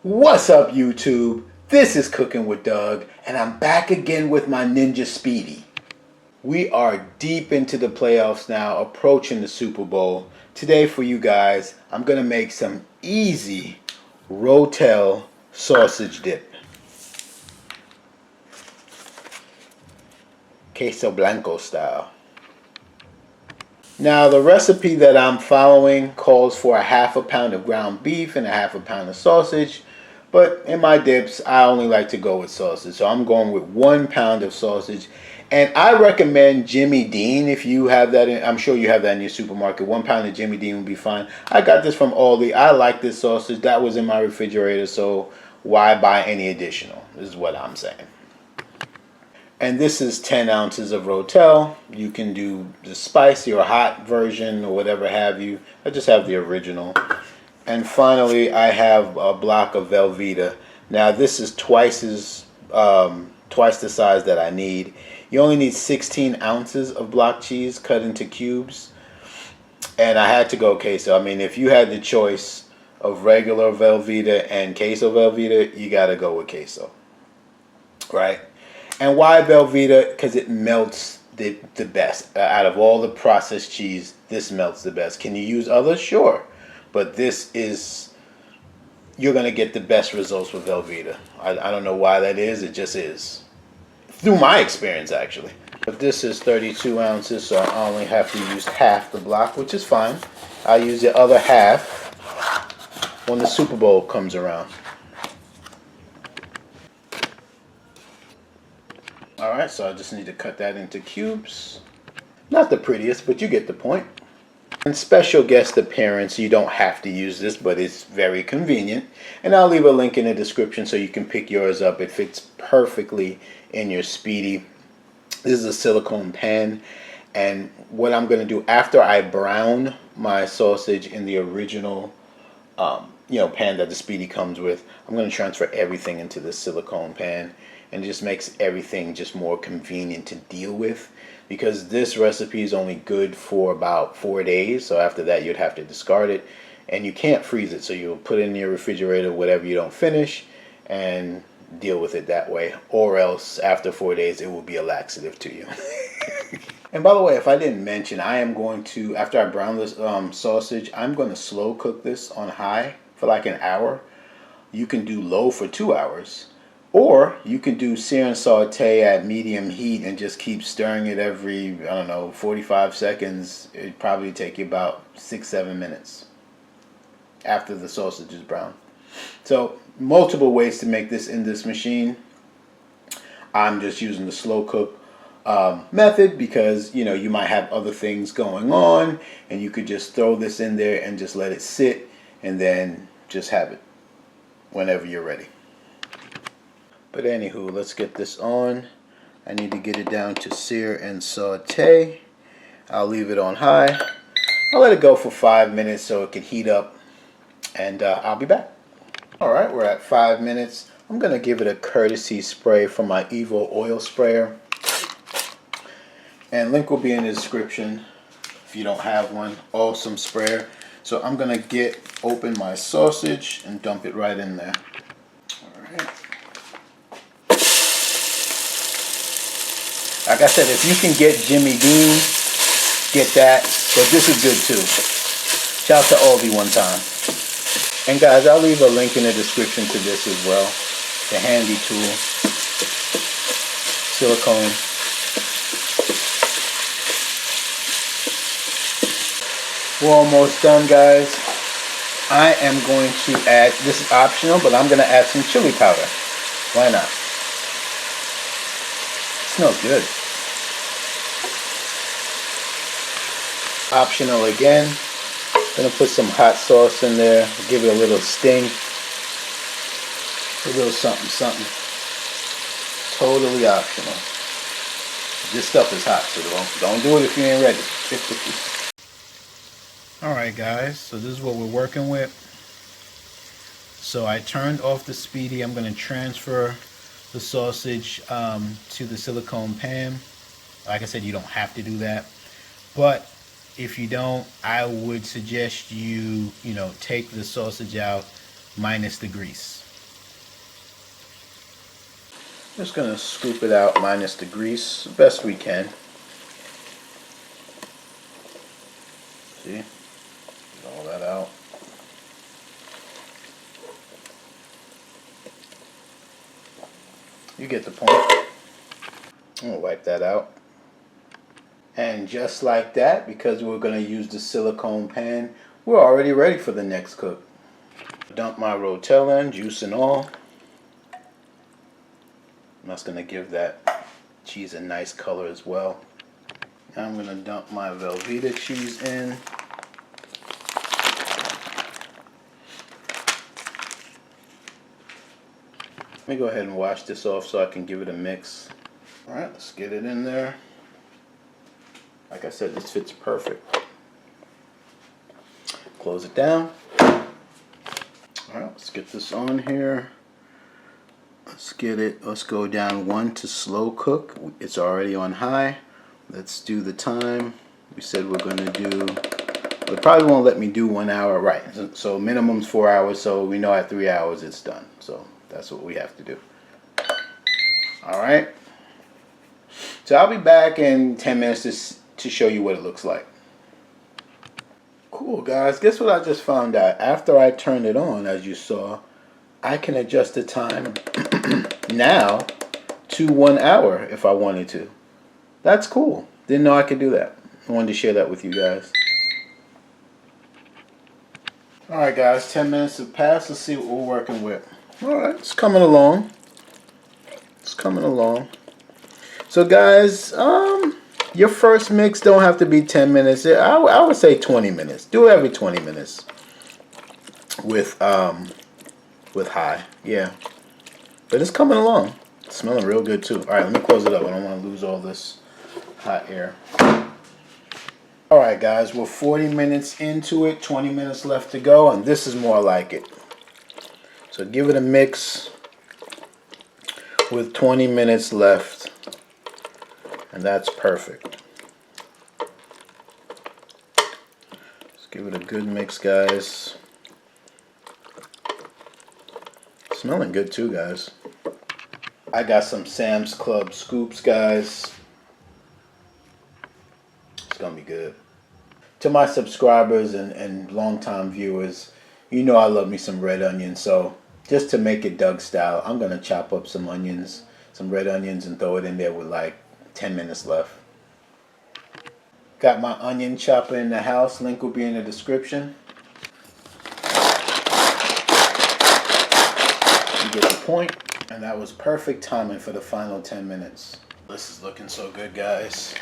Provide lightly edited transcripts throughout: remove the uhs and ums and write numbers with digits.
What's up, YouTube? This is Cooking with Doug, and I'm back again with my Ninja Speedy. We are deep into the playoffs now, approaching the Super Bowl. Today for you guys, I'm going to make some easy Rotel sausage dip. Queso Blanco style. Now the recipe that I'm following calls for a half a pound of ground beef and a half a pound of sausage. But in my dips, I only like to go with sausage. So I'm going with 1 pound of sausage. And I recommend Jimmy Dean if you have that. I'm sure you have that in your supermarket. 1 pound of Jimmy Dean would be fine. I got this from Aldi. I like this sausage. That was in my refrigerator. So why buy any additional? This is what I'm saying. And this is 10 ounces of Rotel. You can do the spicy or hot version or whatever have you. I just have the original. And finally, I have a block of Velveeta. Now this is twice the size that I need. You only need 16 ounces of block cheese cut into cubes. And I had to go queso. I mean, if you had the choice of regular Velveeta and queso Velveeta, you gotta go with queso, right? And why Velveeta? Because it melts the best. Out of all the processed cheese, this melts the best. Can you use others? Sure. But this is, you're going to get the best results with Velveeta. I don't know why that is. It just is. Through my experience, actually. But this is 32 ounces, so I only have to use half the block, which is fine. I'll use the other half when the Super Bowl comes around. Alright, so I just need to cut that into cubes. Not the prettiest, but you get the point. And special guest appearance, you don't have to use this, but it's very convenient. And I'll leave a link in the description so you can pick yours up. It fits perfectly in your Speedy. This is a silicone pan. And what I'm going to do after I brown my sausage in the original pan that the Speedy comes with, I'm going to transfer everything into this silicone pan. And it just makes everything just more convenient to deal with, because this recipe is only good for about 4 days. So after that, you'd have to discard it, and you can't freeze it. So you'll put it in your refrigerator, whatever you don't finish, and deal with it that way. Or else after 4 days, it will be a laxative to you. And by the way, if I didn't mention, I am going to, after I brown this sausage, I'm going to slow cook this on high for like an hour. You can do low for 2 hours. Or you can do sear and saute at medium heat and just keep stirring it every, I don't know, 45 seconds. It'd probably take you about 6-7 minutes after the sausage is brown. So multiple ways to make this in this machine. I'm just using the slow cook method because, you know, you might have other things going on, and you could just throw this in there and just let it sit and then just have it whenever you're ready. But anywho, let's get this on. I need to get it down to sear and saute. I'll leave it on high. I'll let it go for 5 minutes so it can heat up, and I'll be back. Alright, we're at 5 minutes. I'm going to give it a courtesy spray from my Evo oil sprayer. And link will be in the description if you don't have one. Awesome sprayer. So I'm going to open my sausage and dump it right in there. Alright. Like I said, if you can get Jimmy Dean, get that. But this is good too. Shout out to Aldi one time. And guys, I'll leave a link in the description to this as well. The handy tool. Silicone. We're almost done, guys. I am going to add, this is optional, but I'm going to add some chili powder. Why not? Smells good. Optional again. Gonna put some hot sauce in there, give it a little sting, a little something something. Totally optional. This stuff is hot, so don't do it if you ain't ready. Alright guys, so this is what we're working with. So I turned off the Speedy. I'm going to transfer the sausage to the silicone pan. Like I said, you don't have to do that, but if you don't, I would suggest you take the sausage out minus the grease. Just gonna scoop it out minus the grease best we can. See? Get all that out. You get the point. I'm gonna wipe that out. And just like that, because we're gonna use the silicone pan, we're already ready for the next cook. Dump my Rotel in, juice and all. That's gonna give that cheese a nice color as well. Now I'm gonna dump my Velveeta cheese in. Let me go ahead and wash this off so I can give it a mix. Alright, let's get it in there. Like I said, this fits perfect. Close it down. Alright, let's get this on here. Let's go down 1 to slow cook. It's already on high. Let's do the time. We said we're going to do, it probably won't let me do 1 hour, right? So minimum's 4 hours, so we know at 3 hours it's done. So that's what we have to do. Alright. So I'll be back in 10 minutes to show you what it looks like. Cool, guys. Guess what I just found out? After I turned it on, as you saw, I can adjust the time now to 1 hour if I wanted to. That's cool. Didn't know I could do that. I wanted to share that with you guys. Alright guys, 10 minutes have passed. Let's see what we're working with. Alright, it's coming along. It's coming along. So guys, your first mix don't have to be 10 minutes. I would say 20 minutes. Do it every 20 minutes with high. Yeah. But it's coming along. It's smelling real good too. Alright, let me close it up. I don't want to lose all this hot air. Alright guys, we're 40 minutes into it, 20 minutes left to go, and this is more like it. So give it a mix with 20 minutes left, and that's perfect. Let's give it a good mix, guys. Smelling good too, guys. I got some Sam's Club scoops, guys. It's gonna be good. To my subscribers and longtime viewers, you know I love me some red onions, so just to make it Doug style, I'm gonna chop up some onions, some red onions, and throw it in there with like 10 minutes left. Got my onion chopper in the house. Link will be in the description. You get the point, and that was perfect timing for the final 10 minutes. This is looking so good, guys.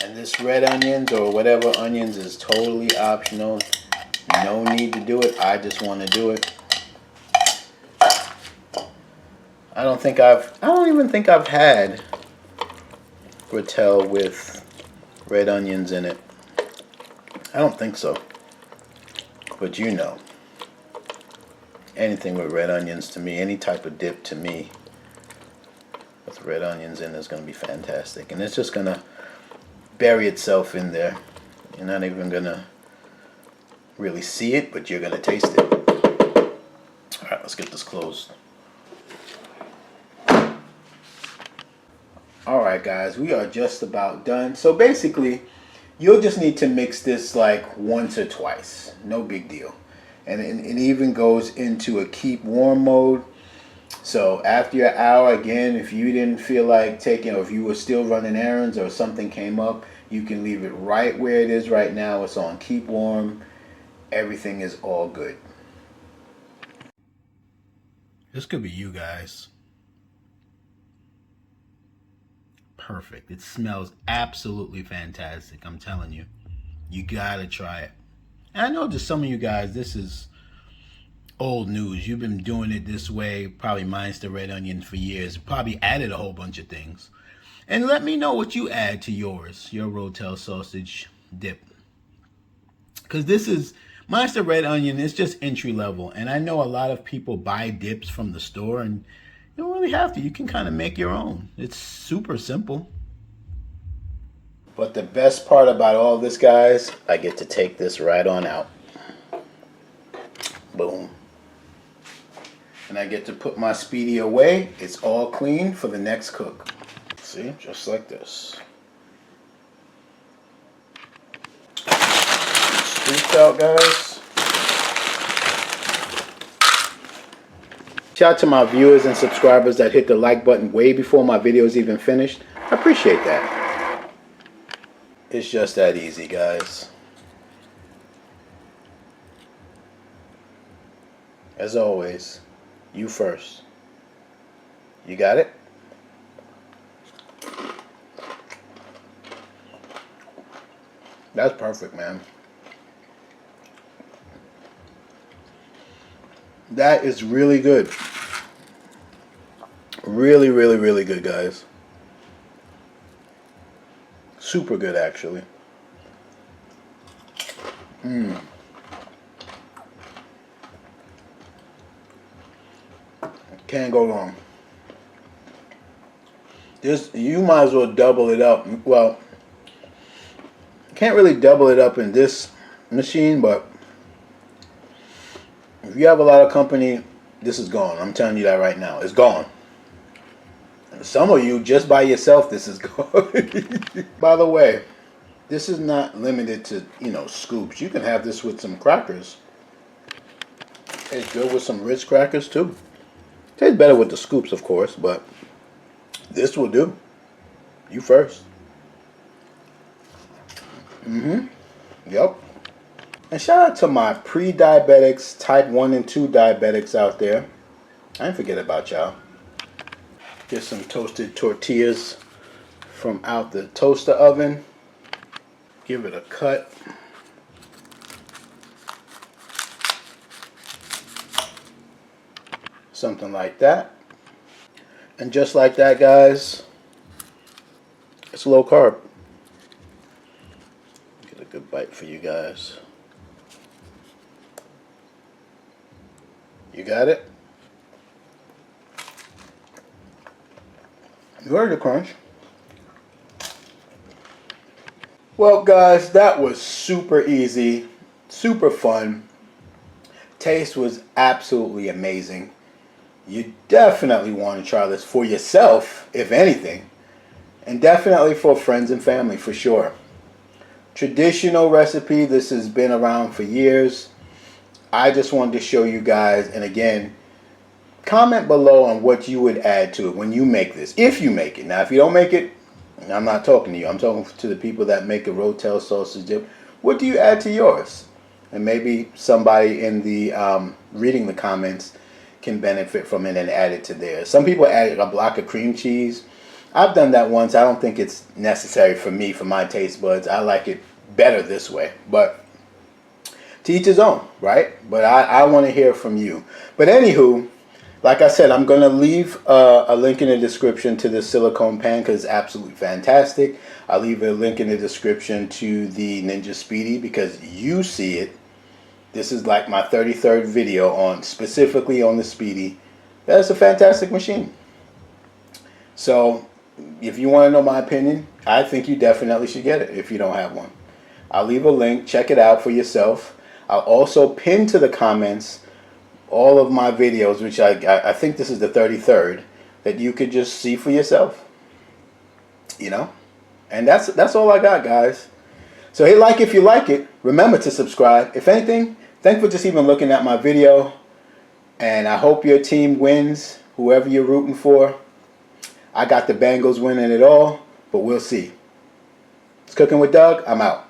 And this red onions or whatever onions is totally optional. No need to do it. I just want to do it. I don't even think I've had Rotel with red onions in it. I don't think so. But you know, anything with red onions to me, any type of dip to me with red onions in is going to be fantastic. And it's just going to bury itself in there. You're not even going to really see it, but you're going to taste it. Alright, let's get this closed. Alright guys, we are just about done. So basically, you'll just need to mix this like once or twice. No big deal. And it even goes into a keep warm mode. So after your hour, again, if you didn't feel like taking, or if you were still running errands or something came up, you can leave it right where it is right now. It's on keep warm. Everything is all good. This could be you guys. Perfect. It smells absolutely fantastic. I'm telling you. You gotta try it. And I know to some of you guys, this is old news. You've been doing it this way, probably minus the red onion for years. Probably added a whole bunch of things. And let me know what you add to yours, your Rotel sausage dip. Because this is, minus the red onion, it's just entry level. And I know a lot of people buy dips from the store, and you don't really have to. You can kind of make your own. It's super simple. But the best part about all this, guys, I get to take this right on out. Boom. And I get to put my Speedi away. It's all clean for the next cook. See, just like this. Scooped out, guys. Shout out to my viewers and subscribers that hit the like button way before my video is even finished. I appreciate that. It's just that easy, guys. As always, you first. You got it? That's perfect, man. That is really good. Really, really, really good, guys. Super good, actually. Can't go wrong. This, you might as well double it up. Well, can't really double it up in this machine, but if you have a lot of company, this is gone. I'm telling you that right now. It's gone. And some of you, just by yourself, this is gone. By the way, this is not limited to, you know, scoops. You can have this with some crackers. It's good with some Ritz crackers too. Tastes better with the scoops, of course, but this will do. You first. Yep. And shout out to my pre-diabetics, type 1 and 2 diabetics out there. I didn't forget about y'all. Get some toasted tortillas from out the toaster oven. Give it a cut. Something like that. And just like that, guys, it's low carb. Get a good bite for you guys. You got it? You heard the crunch. Well, guys, that was super easy, super fun. Taste was absolutely amazing. You definitely want to try this for yourself, if anything, and definitely for friends and family, for sure. Traditional recipe. This has been around for years. I just wanted to show you guys, and again, comment below on what you would add to it when you make this, if you make it. Now, if you don't make it, I'm not talking to you. I'm talking to the people that make a Rotel sausage dip. What do you add to yours? And maybe somebody in the reading the comments can benefit from it and add it to theirs. Some people add a block of cream cheese. I've done that once. I don't think it's necessary for me, for my taste buds. I like it better this way. But to each his own, right? But I want to hear from you. But anywho, like I said, I'm going to leave a link in the description to the silicone pan because it's absolutely fantastic. I'll leave a link in the description to the Ninja Speedi because you see it. This is like my 33rd video on specifically on the Speedi. That's a fantastic machine. So if you want to know my opinion, I think you definitely should get it if you don't have one. I'll leave a link. Check it out for yourself. I'll also pin to the comments all of my videos, which I think this is the 33rd, that you could just see for yourself. You know? And that's all I got, guys. So hit like if you like it. Remember to subscribe. If anything, thanks for just even looking at my video. And I hope your team wins, whoever you're rooting for. I got the Bengals winning it all, but we'll see. It's Cooking with Doug. I'm out.